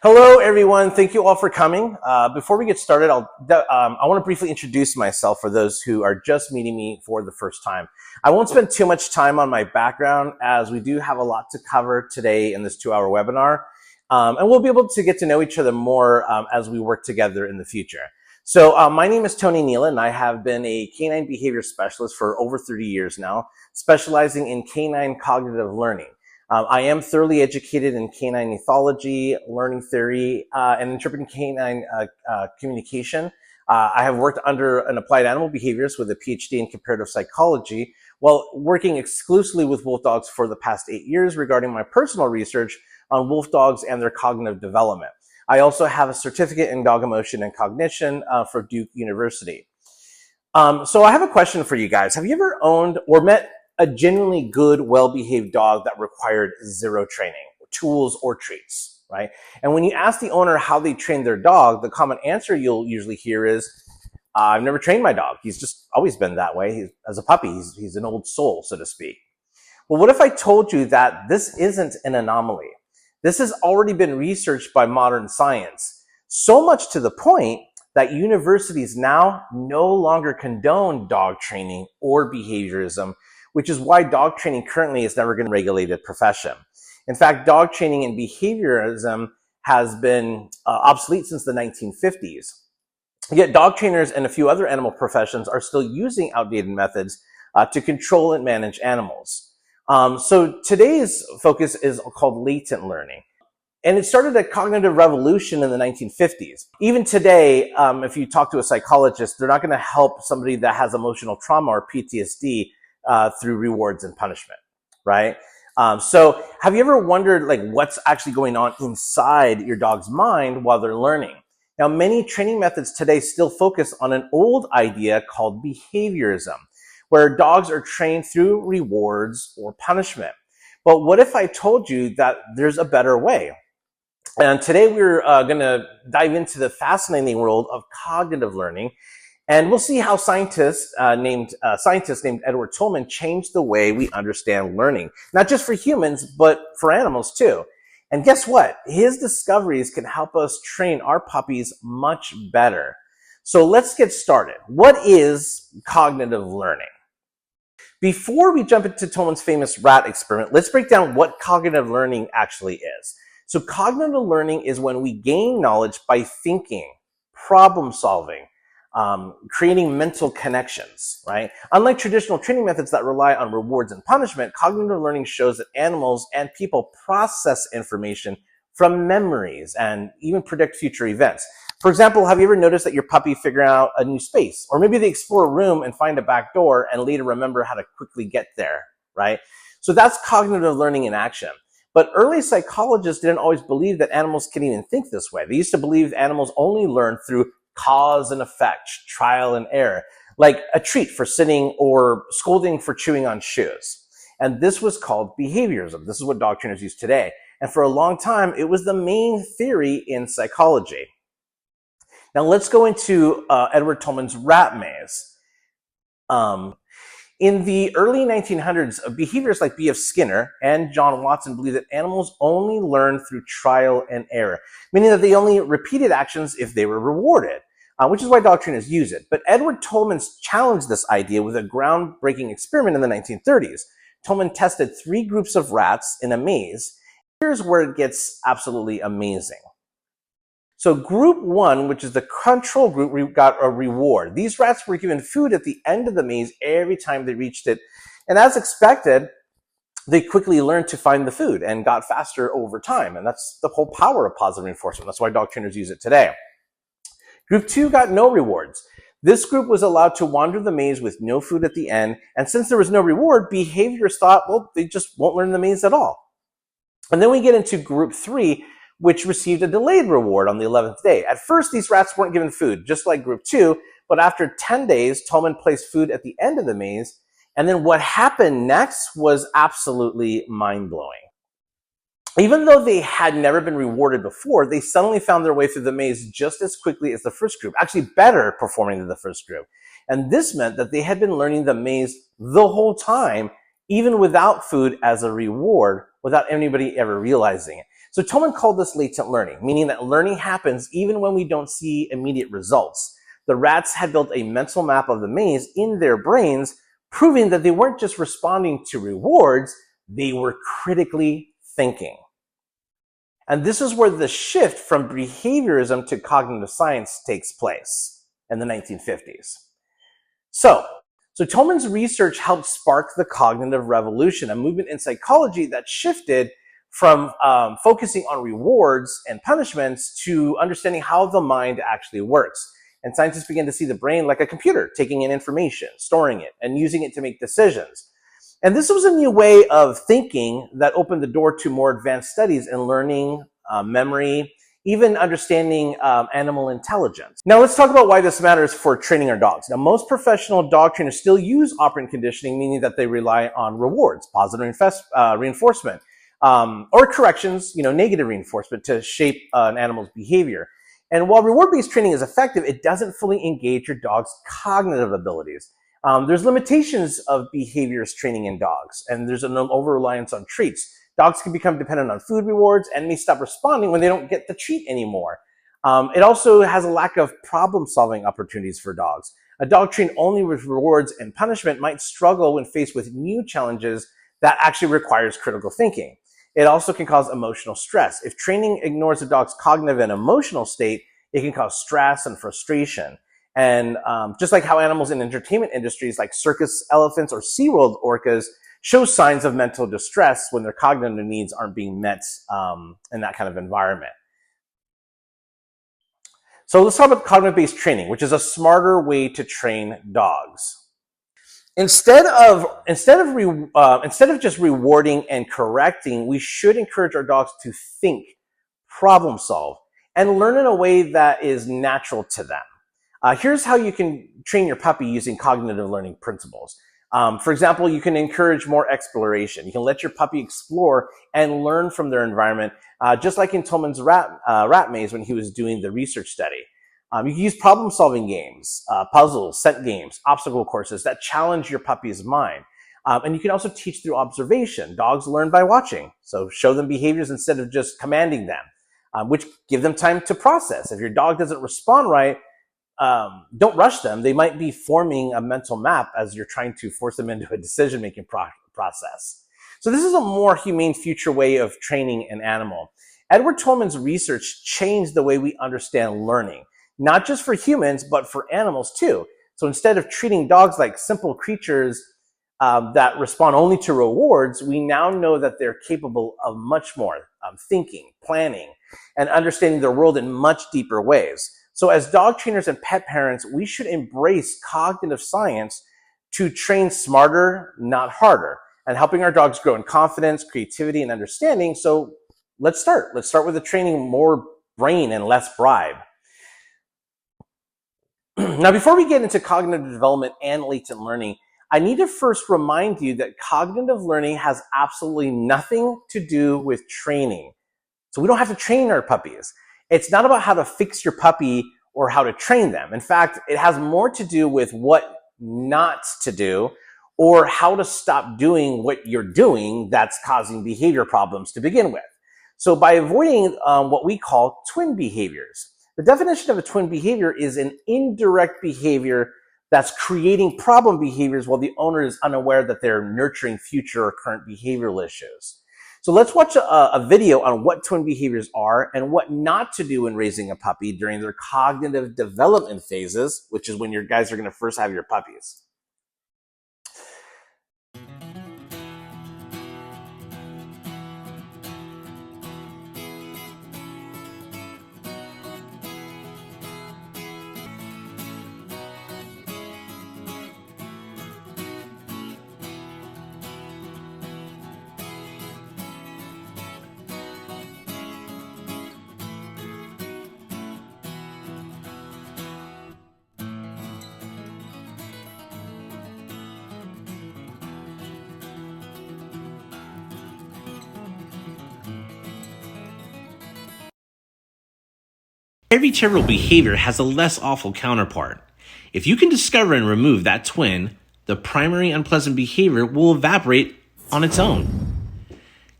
Hello, everyone. Thank you all for coming. Before we get started, I want to briefly introduce myself for those who are just meeting me for the first time. I won't spend too much time on my background as we do have a lot to cover today in this 2-hour webinar. And we'll be able to get to know each other more as we work together in the future. So my name is Nila, and I have been a canine behavior specialist for over 30 years now, specializing in canine cognitive learning. I am thoroughly educated in canine ethology, learning theory, and interpreting canine communication. I have worked under an applied animal behaviorist with a Ph.D. in comparative psychology, while working exclusively with wolf dogs for the past 8 years regarding my personal research on wolf dogs and their cognitive development. I also have a certificate in dog emotion and cognition for Duke University. So I have a question for you guys. Have you ever owned or met a genuinely good, well-behaved dog that required zero training, tools, or treats, right? And when you ask the owner how they train their dog, the common answer you'll usually hear is, I've never trained my dog. He's just always been that way. As a puppy, he's an old soul, so to speak. Well, what if I told you that this isn't an anomaly? This has already been researched by modern science, so much to the point that universities now no longer condone dog training or behaviorism, which is why dog training currently is never going to be a regulated profession. In fact, dog training and behaviorism has been obsolete since the 1950s. Yet dog trainers and a few other animal professions are still using outdated methods to control and manage animals. So today's focus is called latent learning. And it started a cognitive revolution in the 1950s. Even today, if you talk to a psychologist, they're not going to help somebody that has emotional trauma or PTSD through rewards and punishment, right? So have you ever wondered what's actually going on inside your dog's mind while they're learning? Now, many training methods today still focus on an old idea called behaviorism, where dogs are trained through rewards or punishment. But what if I told you that there's a better way? And today we're going to dive into the fascinating world of cognitive learning. And we'll see how scientist named Edward Tolman changed the way we understand learning, not just for humans, but for animals too. And guess what? His discoveries can help us train our puppies much better. So let's get started. What is cognitive learning? Before we jump into Tolman's famous rat experiment, let's break down what cognitive learning actually is. So cognitive learning is when we gain knowledge by thinking, problem solving, creating mental connections, right? Unlike traditional training methods that rely on rewards and punishment, cognitive learning shows that animals and people process information from memories and even predict future events. For example, have you ever noticed that your puppy figure out a new space? Or maybe they explore a room and find a back door and later remember how to quickly get there, right? So that's cognitive learning in action. But early psychologists didn't always believe that animals can even think this way. They used to believe animals only learn through cause and effect, trial and error, like a treat for sitting or scolding for chewing on shoes. And this was called behaviorism. This is what dog trainers use today. And for a long time, it was the main theory in psychology. Now let's go into Edward Tolman's rat maze. In the early 1900s, behaviorists like B.F. Skinner and John Watson believed that animals only learn through trial and error, meaning that they only repeated actions if they were rewarded, which is why dog trainers use it. But Edward Tolman challenged this idea with a groundbreaking experiment in the 1930s. Tolman tested 3 groups of rats in a maze. Here's where it gets absolutely amazing. So group 1, which is the control group, got a reward. These rats were given food at the end of the maze every time they reached it. And as expected, they quickly learned to find the food and got faster over time. And that's the whole power of positive reinforcement. That's why dog trainers use it today. Group 2 got no rewards. This group was allowed to wander the maze with no food at the end. And since there was no reward, behaviorists thought, well, they just won't learn the maze at all. And then we get into group 3, which received a delayed reward on the 11th day. At first, these rats weren't given food, just like group 2, but after 10 days, Tolman placed food at the end of the maze, and then what happened next was absolutely mind-blowing. Even though they had never been rewarded before, they suddenly found their way through the maze just as quickly as the first group, actually better performing than the first group. And this meant that they had been learning the maze the whole time, even without food as a reward, without anybody ever realizing it. So Tolman called this latent learning, meaning that learning happens even when we don't see immediate results. The rats had built a mental map of the maze in their brains, proving that they weren't just responding to rewards, they were critically thinking. And this is where the shift from behaviorism to cognitive science takes place in the 1950s. So Tolman's research helped spark the cognitive revolution, a movement in psychology that shifted from focusing on rewards and punishments to understanding how the mind actually works. And scientists began to see the brain like a computer, taking in information, storing it, and using it to make decisions. And this was a new way of thinking that opened the door to more advanced studies in learning, memory, even understanding animal intelligence. Now let's talk about why this matters for training our dogs. Now most professional dog trainers still use operant conditioning, meaning that they rely on rewards, positive reinforcement, or corrections, negative reinforcement to shape an animal's behavior. And while reward-based training is effective, it doesn't fully engage your dog's cognitive abilities. There's limitations of behaviorist training in dogs, and there's an over-reliance on treats. Dogs can become dependent on food rewards and may stop responding when they don't get the treat anymore. It also has a lack of problem-solving opportunities for dogs. A dog trained only with rewards and punishment might struggle when faced with new challenges that actually requires critical thinking. It also can cause emotional stress. If training ignores a dog's cognitive and emotional state, it can cause stress and frustration. And just like how animals in entertainment industries like circus elephants or SeaWorld orcas show signs of mental distress when their cognitive needs aren't being met in that kind of environment. So let's talk about cognitive-based training, which is a smarter way to train dogs. Instead of just rewarding and correcting, we should encourage our dogs to think, problem solve, and learn in a way that is natural to them. Here's how you can train your puppy using cognitive learning principles. For example, you can encourage more exploration. You can let your puppy explore and learn from their environment, just like in Tolman's rat maze when he was doing the research study. You can use problem-solving games, puzzles, scent games, obstacle courses that challenge your puppy's mind. And you can also teach through observation. Dogs learn by watching, so show them behaviors instead of just commanding them, which give them time to process. If your dog doesn't respond right, don't rush them. They might be forming a mental map as you're trying to force them into a decision-making process. So this is a more humane future way of training an animal. Edward Tolman's research changed the way we understand learning, not just for humans, but for animals too. So instead of treating dogs like simple creatures that respond only to rewards, we now know that they're capable of much more, thinking, planning, and understanding their world in much deeper ways. So as dog trainers and pet parents, we should embrace cognitive science to train smarter, not harder, and helping our dogs grow in confidence, creativity, and understanding. So let's start. Let's start with the training more brain and less bribe. Now, before we get into cognitive development and latent learning, I need to first remind you that cognitive learning has absolutely nothing to do with training. So we don't have to train our puppies. It's not about how to fix your puppy or how to train them. In fact, it has more to do with what not to do or how to stop doing what you're doing that's causing behavior problems to begin with. So by avoiding what we call twin behaviors. The definition of a twin behavior is an indirect behavior that's creating problem behaviors while the owner is unaware that they're nurturing future or current behavioral issues. So let's watch a video on what twin behaviors are and what not to do when raising a puppy during their cognitive development phases, which is when your guys are going to first have your puppies. Every terrible behavior has a less awful counterpart. If you can discover and remove that twin, the primary unpleasant behavior will evaporate on its own.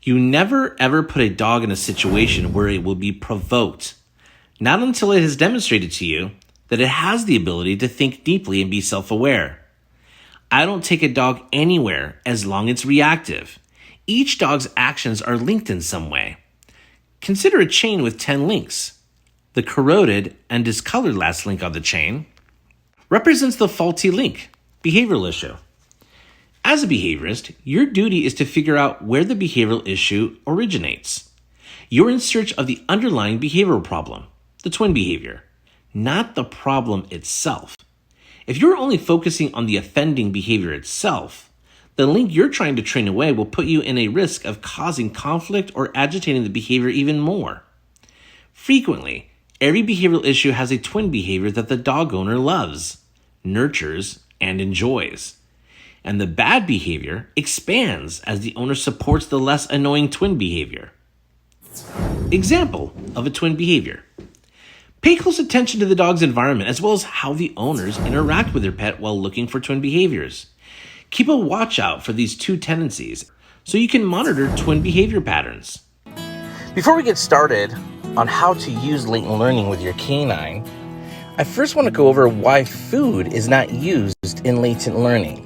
You never ever put a dog in a situation where it will be provoked, not until it has demonstrated to you that it has the ability to think deeply and be self-aware. I don't take a dog anywhere as long as it's reactive. Each dog's actions are linked in some way. Consider a chain with 10 links. The corroded and discolored last link on the chain represents the faulty link, behavioral issue. As a behaviorist, your duty is to figure out where the behavioral issue originates. You're in search of the underlying behavioral problem, the twin behavior, not the problem itself. If you're only focusing on the offending behavior itself, the link you're trying to train away will put you in a risk of causing conflict or agitating the behavior even more. Frequently, every behavioral issue has a twin behavior that the dog owner loves, nurtures, and enjoys. And the bad behavior expands as the owner supports the less annoying twin behavior. Example of a twin behavior. Pay close attention to the dog's environment as well as how the owners interact with their pet while looking for twin behaviors. Keep a watch out for these two tendencies so you can monitor twin behavior patterns. Before we get started on how to use latent learning with your canine, I first want to go over why food is not used in latent learning.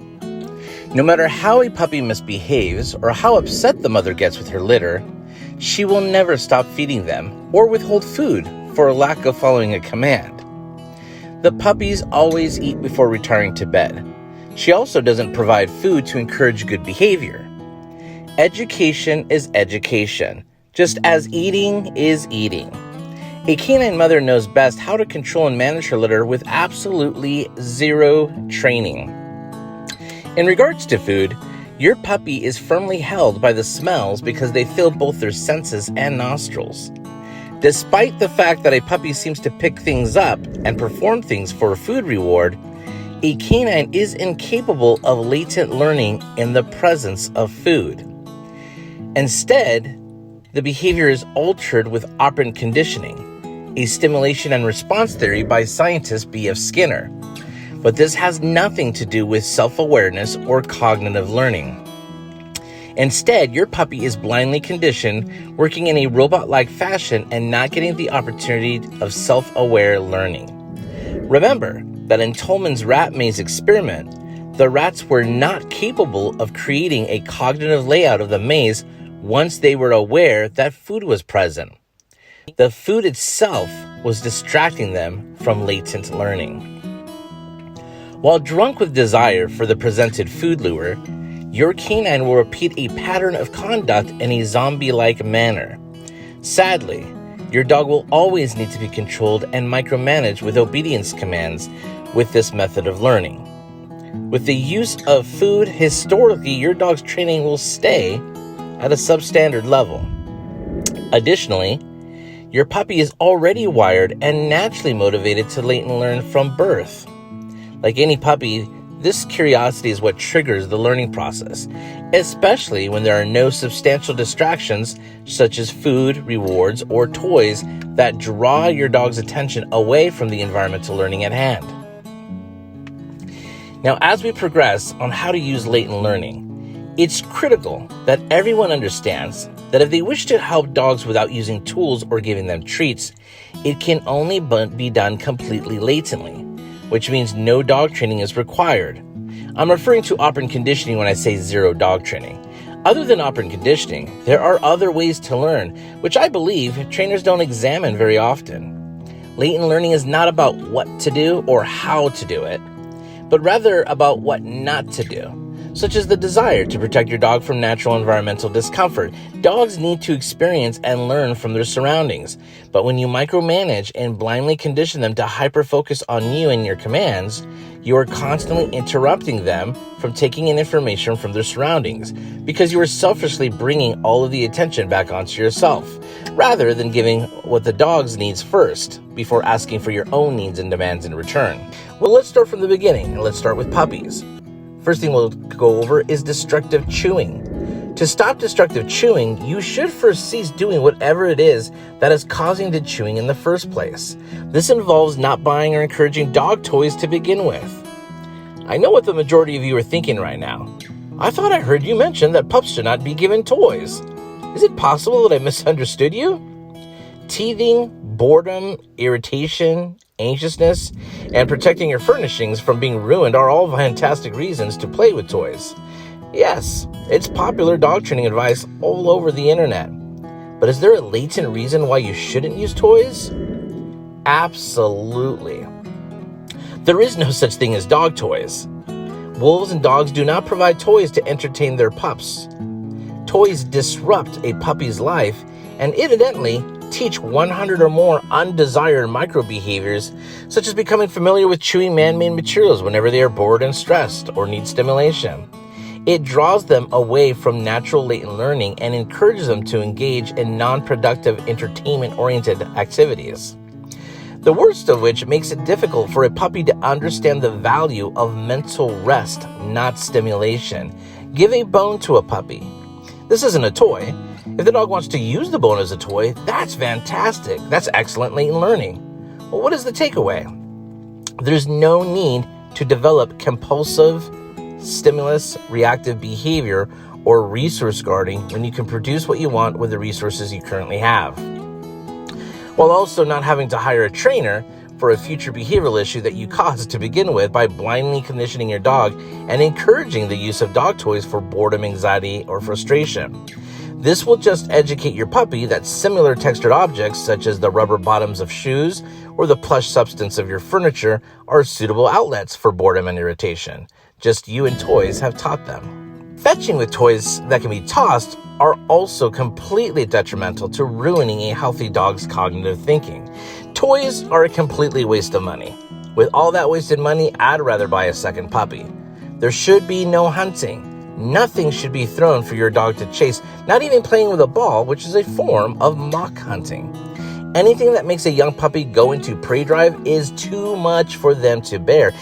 No matter how a puppy misbehaves or how upset the mother gets with her litter, she will never stop feeding them or withhold food for a lack of following a command. The puppies always eat before retiring to bed. She also doesn't provide food to encourage good behavior. Education is education, just as eating is eating. A canine mother knows best how to control and manage her litter with absolutely zero training. In regards to food, your puppy is firmly held by the smells because they fill both their senses and nostrils. Despite the fact that a puppy seems to pick things up and perform things for a food reward, a canine is incapable of latent learning in the presence of food. Instead, the behavior is altered with operant conditioning, a stimulation and response theory by scientist B.F. Skinner. But this has nothing to do with self-awareness or cognitive learning. Instead, your puppy is blindly conditioned, working in a robot-like fashion and not getting the opportunity of self-aware learning. Remember that in Tolman's rat maze experiment, the rats were not capable of creating a cognitive layout of the maze once they were aware that food was present. The food itself was distracting them from latent learning. While drunk with desire for the presented food lure, your canine will repeat a pattern of conduct in a zombie-like manner. Sadly, your dog will always need to be controlled and micromanaged with obedience commands with this method of learning. With the use of food, historically, your dog's training will stay at a substandard level. Additionally, your puppy is already wired and naturally motivated to latent learn from birth. Like any puppy, this curiosity is what triggers the learning process, especially when there are no substantial distractions such as food, rewards, or toys that draw your dog's attention away from the environmental learning at hand. Now, as we progress on how to use latent learning, it's critical that everyone understands that if they wish to help dogs without using tools or giving them treats, it can only be done completely latently, which means no dog training is required. I'm referring to operant conditioning when I say zero dog training. Other than operant conditioning, there are other ways to learn, which I believe trainers don't examine very often. Latent learning is not about what to do or how to do it, but rather about what not to do, such as the desire to protect your dog from natural environmental discomfort. Dogs need to experience and learn from their surroundings, but when you micromanage and blindly condition them to hyper-focus on you and your commands, you are constantly interrupting them from taking in information from their surroundings because you are selfishly bringing all of the attention back onto yourself, rather than giving what the dog's needs first before asking for your own needs and demands in return. Well, let's start from the beginning, and let's start with puppies. First thing we'll go over is destructive chewing. To stop destructive chewing, you should first cease doing whatever it is that is causing the chewing in the first place. This involves not buying or encouraging dog toys to begin with. I know what the majority of you are thinking right now. I thought I heard you mention that pups should not be given toys. Is it possible that I misunderstood you? Teething, boredom, irritation, anxiousness, and protecting your furnishings from being ruined are all fantastic reasons to play with toys. Yes, it's popular dog training advice all over the internet. But is there a latent reason why you shouldn't use toys? Absolutely. There is no such thing as dog toys. Wolves and dogs do not provide toys to entertain their pups. Toys disrupt a puppy's life and evidently teach 100 or more undesired microbehaviors, such as becoming familiar with chewing man-made materials whenever they are bored and stressed or need stimulation. It draws them away from natural latent learning and encourages them to engage in non-productive entertainment-oriented activities. The worst of which makes it difficult for a puppy to understand the value of mental rest, not stimulation. Give a bone to a puppy. This isn't a toy. If the dog wants to use the bone as a toy, that's fantastic. That's excellent latent learning. Well, what is the takeaway? There's no need to develop compulsive, stimulus, reactive behavior or resource guarding when you can produce what you want with the resources you currently have, while also not having to hire a trainer for a future behavioral issue that you caused to begin with by blindly conditioning your dog and encouraging the use of dog toys for boredom, anxiety, or frustration. This will just educate your puppy that similar textured objects, such as the rubber bottoms of shoes or the plush substance of your furniture, are suitable outlets for boredom and irritation. Just you and toys have taught them. Fetching with toys that can be tossed are also completely detrimental to ruining a healthy dog's cognitive thinking. Toys are a completely waste of money. With all that wasted money, I'd rather buy a second puppy. There should be no hunting. Nothing should be thrown for your dog to chase, not even playing with a ball, which is a form of mock hunting. Anything that makes a young puppy go into prey drive is too much for them to bear.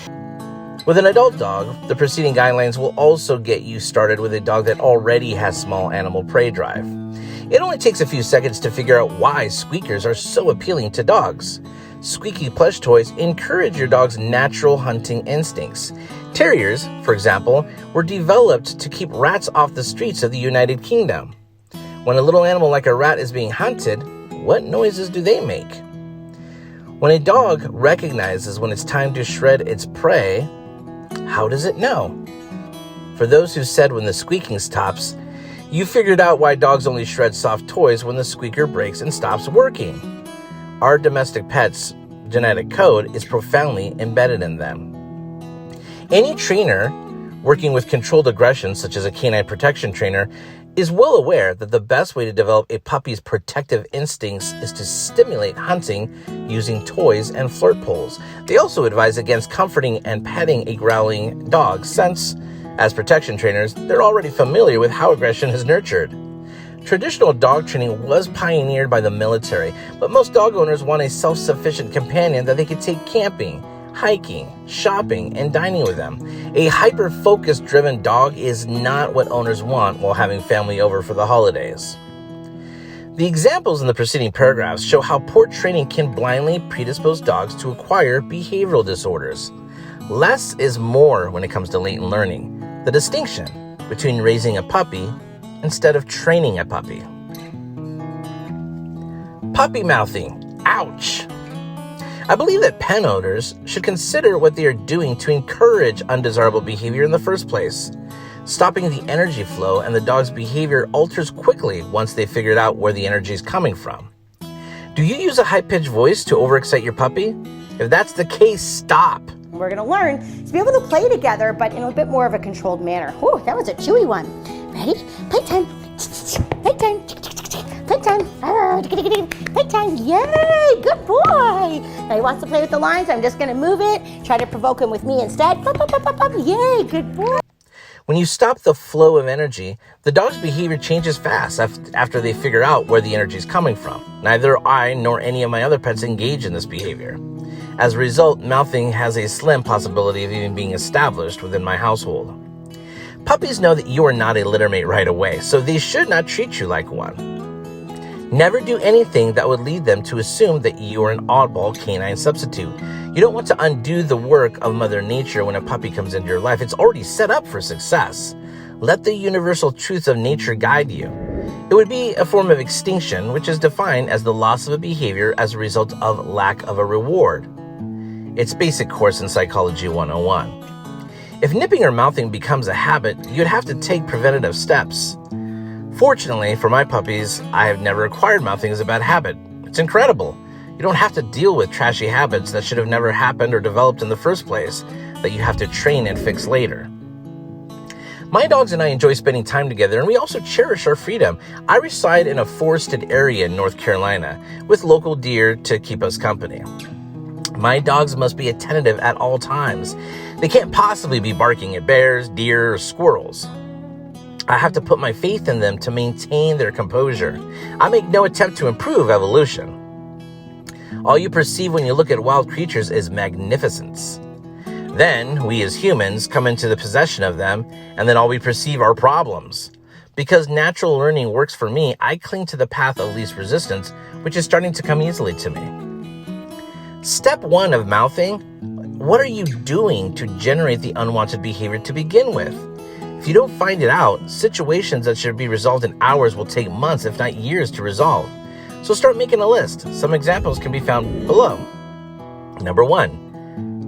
With an adult dog, the preceding guidelines will also get you started with a dog that already has small animal prey drive. It only takes a few seconds to figure out why squeakers are so appealing to dogs. Squeaky plush toys encourage your dog's natural hunting instincts. Terriers, for example, were developed to keep rats off the streets of the United Kingdom. When a little animal like a rat is being hunted, what noises do they make? When a dog recognizes when it's time to shred its prey, how does it know? For those who said when the squeaking stops, you figured out why dogs only shred soft toys when the squeaker breaks and stops working. Our domestic pets' genetic code is profoundly embedded in them. Any trainer working with controlled aggression, such as a canine protection trainer, is well aware that the best way to develop a puppy's protective instincts is to stimulate hunting using toys and flirt poles. They also advise against comforting and petting a growling dog since, as protection trainers, they're already familiar with how aggression is nurtured. Traditional dog training was pioneered by the military, but most dog owners want a self-sufficient companion that they can take camping, hiking, shopping, and dining with them. A hyper-focus driven dog is not what owners want while having family over for the holidays. The examples in the preceding paragraphs show how poor training can blindly predispose dogs to acquire behavioral disorders. Less is more when it comes to latent learning, the distinction between raising a puppy instead of training a puppy. Puppy mouthing. Ouch! I believe that pet owners should consider what they are doing to encourage undesirable behavior in the first place. Stopping the energy flow and the dog's behavior alters quickly once they figured out where the energy is coming from. Do you use a high-pitched voice to overexcite your puppy? If that's the case, stop. We're going to learn to be able to play together, but in a bit more of a controlled manner. Ooh, that was a chewy one. Ready? Playtime. Playtime. Playtime. Playtime. Yay! Good boy. Now he wants to play with the lines. I'm just going to move it. Try to provoke him with me instead. Yay! Good boy. When you stop the flow of energy, the dog's behavior changes fast after they figure out where the energy is coming from. Neither I nor any of my other pets engage in this behavior. As a result, mouthing has a slim possibility of even being established within my household. Puppies know that you are not a littermate right away, so they should not treat you like one. Never do anything that would lead them to assume that you are an oddball canine substitute. You don't want to undo the work of Mother Nature when a puppy comes into your life. It's already set up for success. Let the universal truths of nature guide you. It would be a form of extinction, which is defined as the loss of a behavior as a result of lack of a reward. It's basic course in Psychology 101. If nipping or mouthing becomes a habit, you'd have to take preventative steps. Fortunately for my puppies, I have never acquired mouthing as a bad habit. It's incredible. You don't have to deal with trashy habits that should have never happened or developed in the first place that you have to train and fix later. My dogs and I enjoy spending time together, and we also cherish our freedom. I reside in a forested area in North Carolina with local deer to keep us company. My dogs must be attentive at all times. They can't possibly be barking at bears, deer, or squirrels. I have to put my faith in them to maintain their composure. I make no attempt to improve evolution. All you perceive when you look at wild creatures is magnificence. Then, we as humans come into the possession of them, and then all we perceive are problems. Because natural learning works for me, I cling to the path of least resistance, which is starting to come easily to me. Step 1 of mouthing: what are you doing to generate the unwanted behavior to begin with? If you don't find it out, situations that should be resolved in hours will take months, if not years, to resolve. So start making a list. Some examples can be found below. Number 1,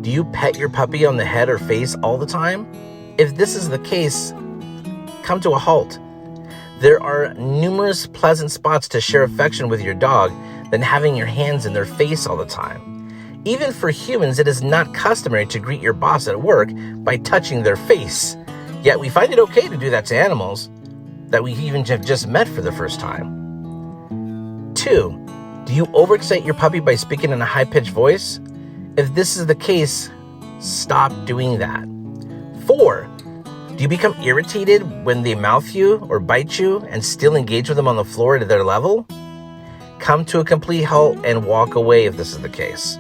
do you pet your puppy on the head or face all the time? If this is the case, come to a halt. There are numerous pleasant spots to share affection with your dog than having your hands in their face all the time. Even for humans, it is not customary to greet your boss at work by touching their face. Yet we find it okay to do that to animals that we even have just met for the first time. 2, do you overexcite your puppy by speaking in a high-pitched voice? If this is the case, stop doing that. 4, do you become irritated when they mouth you or bite you and still engage with them on the floor at their level? Come to a complete halt and walk away if this is the case.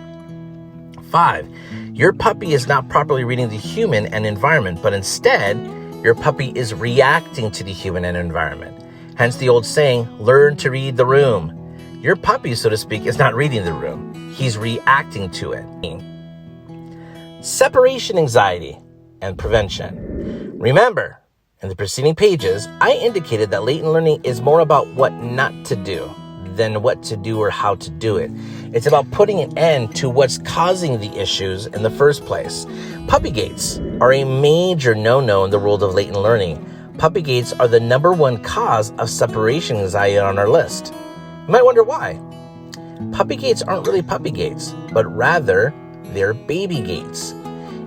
5, your puppy is not properly reading the human and environment, but instead, your puppy is reacting to the human and environment. Hence the old saying, learn to read the room. Your puppy, so to speak, is not reading the room. He's reacting to it. Separation anxiety and prevention. Remember, in the preceding pages, I indicated that latent learning is more about what not to do than what to do or how to do it. It's about putting an end to what's causing the issues in the first place. Puppy gates are a major no-no in the world of latent learning. Puppy gates are the number 1 cause of separation anxiety on our list. You might wonder why. Puppy gates aren't really puppy gates, but rather they're baby gates.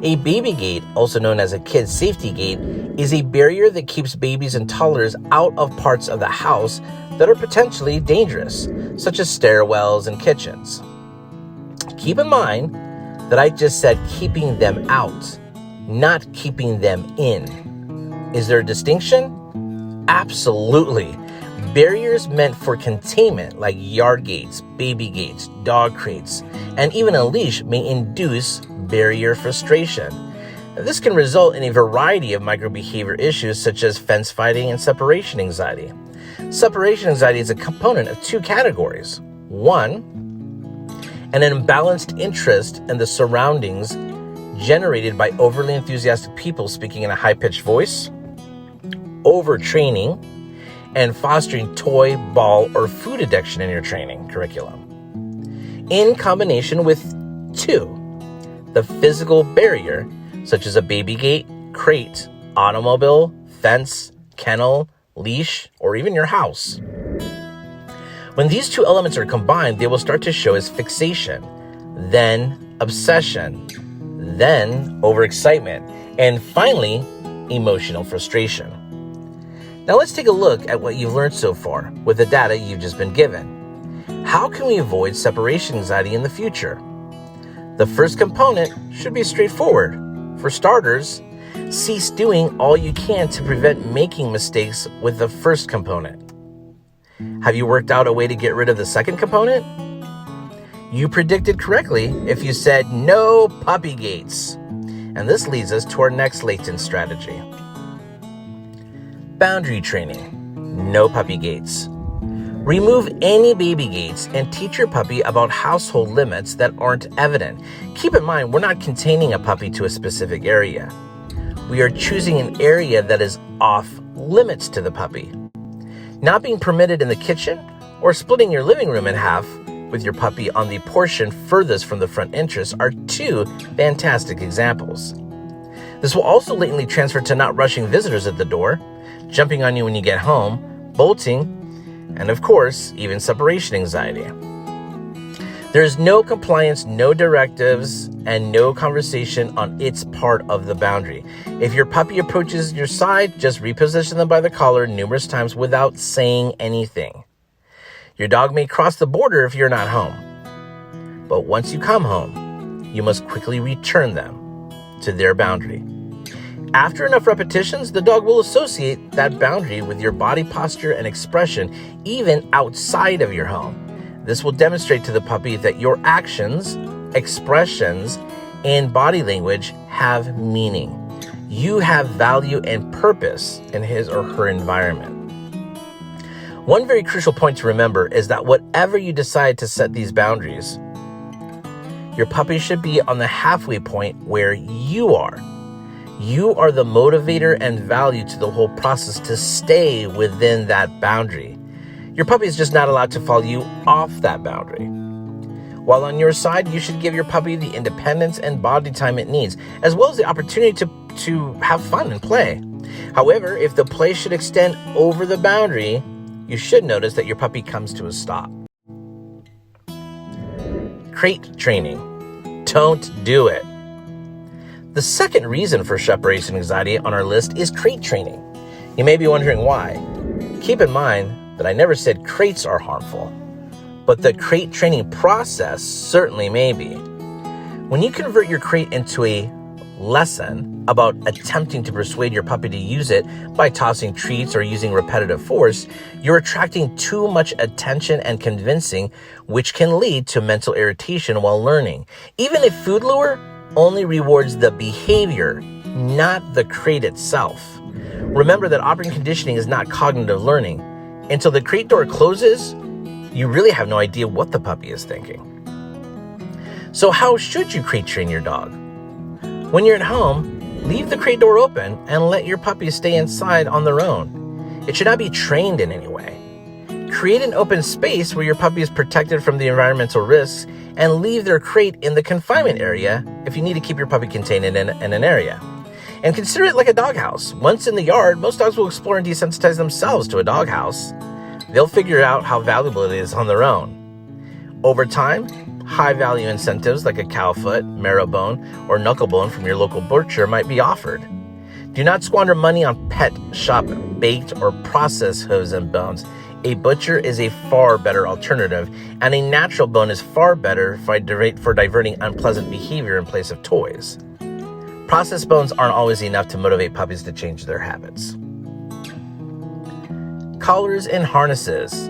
A baby gate, also known as a kid safety gate, is a barrier that keeps babies and toddlers out of parts of the house that are potentially dangerous, such as stairwells and kitchens. Keep in mind that I just said keeping them out, not keeping them in. Is there a distinction? Absolutely. Barriers meant for containment, like yard gates, baby gates, dog crates, and even a leash may induce barrier frustration. This can result in a variety of microbehavior issues such as fence fighting and separation anxiety. Separation anxiety is a component of 2 categories. 1, an imbalanced interest in the surroundings generated by overly enthusiastic people speaking in a high-pitched voice, overtraining, and fostering toy, ball, or food addiction in your training curriculum. In combination with 2, the physical barrier, such as a baby gate, crate, automobile, fence, kennel, leash, or even your house. When these 2 elements are combined, they will start to show as fixation, then obsession, then overexcitement, and finally, emotional frustration. Now let's take a look at what you've learned so far with the data you've just been given. How can we avoid separation anxiety in the future? The first component should be straightforward. For starters, cease doing all you can to prevent making mistakes with the first component. Have you worked out a way to get rid of the second component? You predicted correctly if you said no puppy gates. And this leads us to our next latent strategy. Boundary training. No puppy gates. Remove any baby gates and teach your puppy about household limits that aren't evident. Keep in mind, we're not containing a puppy to a specific area. We are choosing an area that is off limits to the puppy. Not being permitted in the kitchen or splitting your living room in half with your puppy on the portion furthest from the front entrance are two fantastic examples. This will also latently transfer to not rushing visitors at the door, jumping on you when you get home, bolting, and of course, even separation anxiety. There is no compliance, no directives, and no conversation on its part of the boundary. If your puppy approaches your side, just reposition them by the collar numerous times without saying anything. Your dog may cross the border if you're not home. But once you come home, you must quickly return them to their boundary. After enough repetitions, the dog will associate that boundary with your body posture and expression, even outside of your home. This will demonstrate to the puppy that your actions, expressions, and body language have meaning. You have value and purpose in his or her environment. One very crucial point to remember is that whatever you decide to set these boundaries, your puppy should be on the halfway point where you are. You are the motivator and value to the whole process to stay within that boundary. Your puppy is just not allowed to follow you off that boundary. While on your side, you should give your puppy the independence and body time it needs, as well as the opportunity to have fun and play. However, if the play should extend over the boundary, you should notice that your puppy comes to a stop. Crate training. Don't do it. The second reason for separation anxiety on our list is crate training. You may be wondering why. Keep in mind that I never said crates are harmful, but the crate training process certainly may be. When you convert your crate into a lesson about attempting to persuade your puppy to use it by tossing treats or using repetitive force, you're attracting too much attention and convincing, which can lead to mental irritation while learning. Even a food lure only rewards the behavior, not the crate itself. Remember that operant conditioning is not cognitive learning. Until the crate door closes, you really have no idea what the puppy is thinking. So how should you crate train your dog? When you're at home, leave the crate door open and let your puppy stay inside on their own. It should not be trained in any way. Create an open space where your puppy is protected from the environmental risks and leave their crate in the confinement area if you need to keep your puppy contained in an area. And consider it like a doghouse. Once in the yard, most dogs will explore and desensitize themselves to a doghouse. They'll figure out how valuable it is on their own. Over time, high-value incentives like a cow foot, marrow bone, or knuckle bone from your local butcher might be offered. Do not squander money on pet shop baked or processed hooves and bones. A butcher is a far better alternative, and a natural bone is far better for diverting unpleasant behavior in place of toys. Processed bones aren't always enough to motivate puppies to change their habits. Collars and harnesses.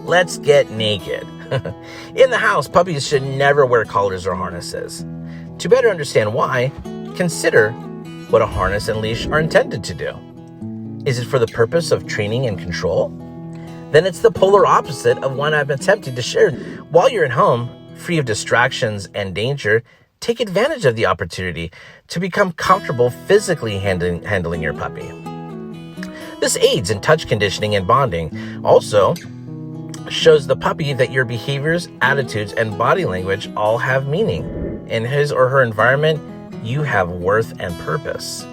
Let's get naked. In the house, puppies should never wear collars or harnesses. To better understand why, consider what a harness and leash are intended to do. Is it for the purpose of training and control? Then it's the polar opposite of what I'm attempting to share. While you're at home, free of distractions and danger, take advantage of the opportunity to become comfortable physically handling your puppy. This aids in touch conditioning and bonding. Also, shows the puppy that your behaviors, attitudes, and body language all have meaning. In his or her environment, you have worth and purpose.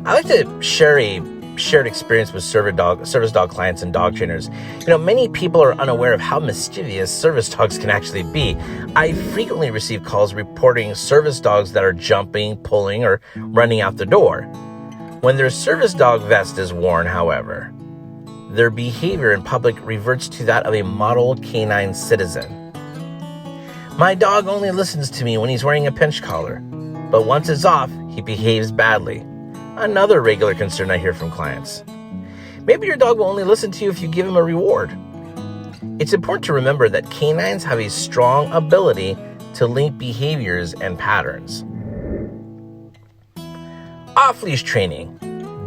I like to share a shared experience with service dog clients and dog trainers. Many people are unaware of how mischievous service dogs can actually be. I frequently receive calls reporting service dogs that are jumping, pulling, or running out the door. When their service dog vest is worn, however, their behavior in public reverts to that of a model canine citizen. My dog only listens to me when he's wearing a pinch collar, but once it's off, he behaves badly. Another regular concern I hear from clients. Maybe your dog will only listen to you if you give him a reward. It's important to remember that canines have a strong ability to link behaviors and patterns. Off-leash training,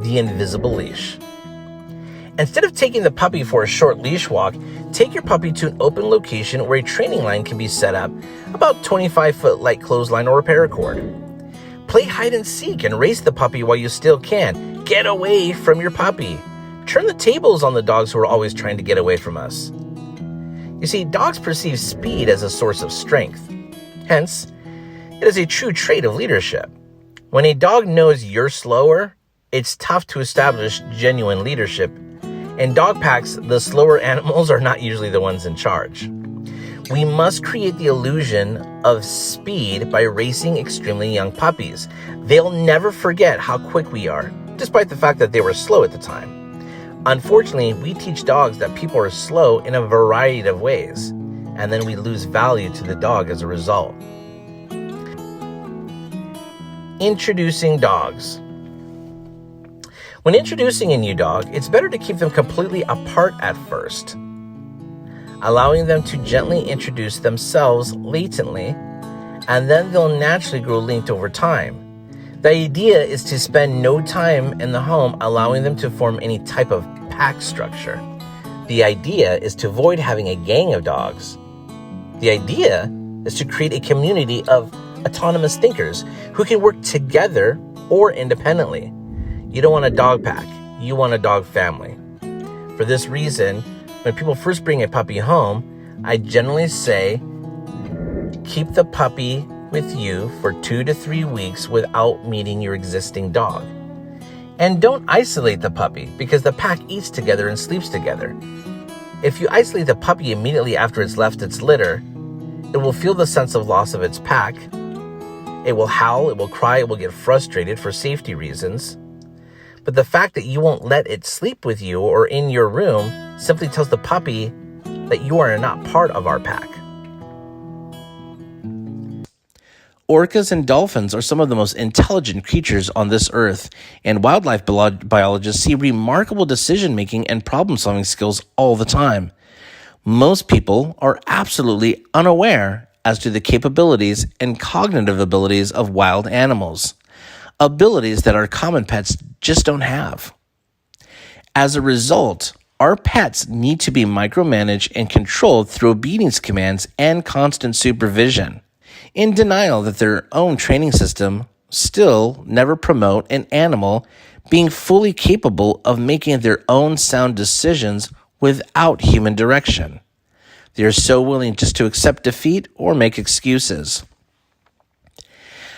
the invisible leash. Instead of taking the puppy for a short leash walk, take your puppy to an open location where a training line can be set up, about 25-foot light clothesline or a paracord. Play hide and seek and race the puppy while you still can. Get away from your puppy. turn the tables on the dogs who are always trying to get away from us. You see, dogs perceive speed as a source of strength. Hence, it is a true trait of leadership. When a dog knows you're slower, it's tough to establish genuine leadership. In dog packs, the slower animals are not usually the ones in charge. We must create the illusion of speed by racing extremely young puppies. They'll never forget how quick we are, despite the fact that they were slow at the time. Unfortunately, we teach dogs that people are slow in a variety of ways, and then we lose value to the dog as a result. Introducing dogs. When introducing a new dog, it's better to keep them completely apart at first, allowing them to gently introduce themselves latently, and then they'll naturally grow linked over time. The idea is to spend no time in the home allowing them to form any type of pack structure. The idea is to avoid having a gang of dogs. The idea is to create a community of autonomous thinkers who can work together or independently. You don't want a dog pack, you want a dog family. For this reason, when people first bring a puppy home, I generally say, keep the puppy with you for 2 to 3 weeks without meeting your existing dog. And don't isolate the puppy because the pack eats together and sleeps together. If you isolate the puppy immediately after it's left its litter, it will feel the sense of loss of its pack. It will howl, it will cry, it will get frustrated for safety reasons. But the fact that you won't let it sleep with you or in your room simply tells the puppy that you are not part of our pack. Orcas and dolphins are some of the most intelligent creatures on this earth, and wildlife biologists see remarkable decision-making and problem-solving skills all the time. Most people are absolutely unaware as to the capabilities and cognitive abilities of wild animals, abilities that our common pets just don't have. As a result, our pets need to be micromanaged and controlled through obedience commands and constant supervision, in denial that their own training system still never promote an animal being fully capable of making their own sound decisions without human direction. They are so willing just to accept defeat or make excuses.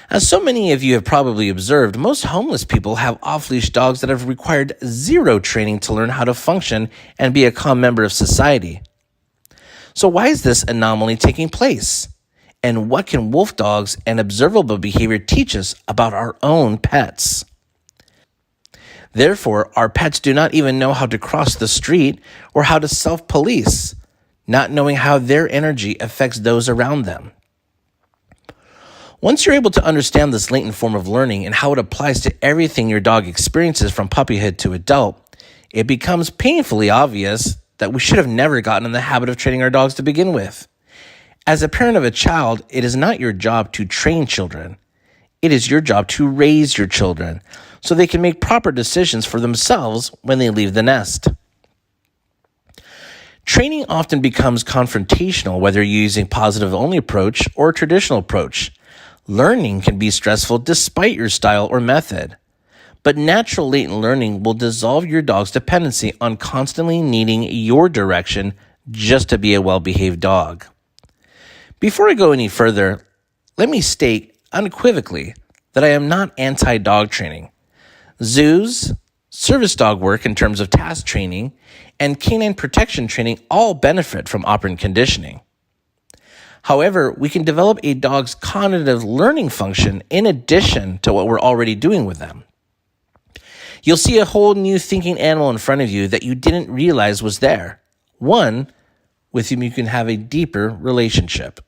As so many of you have probably observed, most homeless people have off-leash dogs that have required zero training to learn how to function and be a calm member of society. So why is this anomaly taking place? And what can wolf dogs and observable behavior teach us about our own pets? Therefore, our pets do not even know how to cross the street or how to self-police, not knowing how their energy affects those around them. Once you're able to understand this latent form of learning and how it applies to everything your dog experiences from puppyhood to adult, it becomes painfully obvious that we should have never gotten in the habit of training our dogs to begin with. As a parent of a child, it is not your job to train children. It is your job to raise your children so they can make proper decisions for themselves when they leave the nest. Training often becomes confrontational, whether you're using positive-only approach or traditional approach. Learning can be stressful despite your style or method. But natural latent learning will dissolve your dog's dependency on constantly needing your direction just to be a well-behaved dog. Before I go any further, let me state unequivocally that I am not anti-dog training. Zoos, service dog work in terms of task training, and canine protection training all benefit from operant conditioning. However, we can develop a dog's cognitive learning function in addition to what we're already doing with them. You'll see a whole new thinking animal in front of you that you didn't realize was there, one with whom you can have a deeper relationship.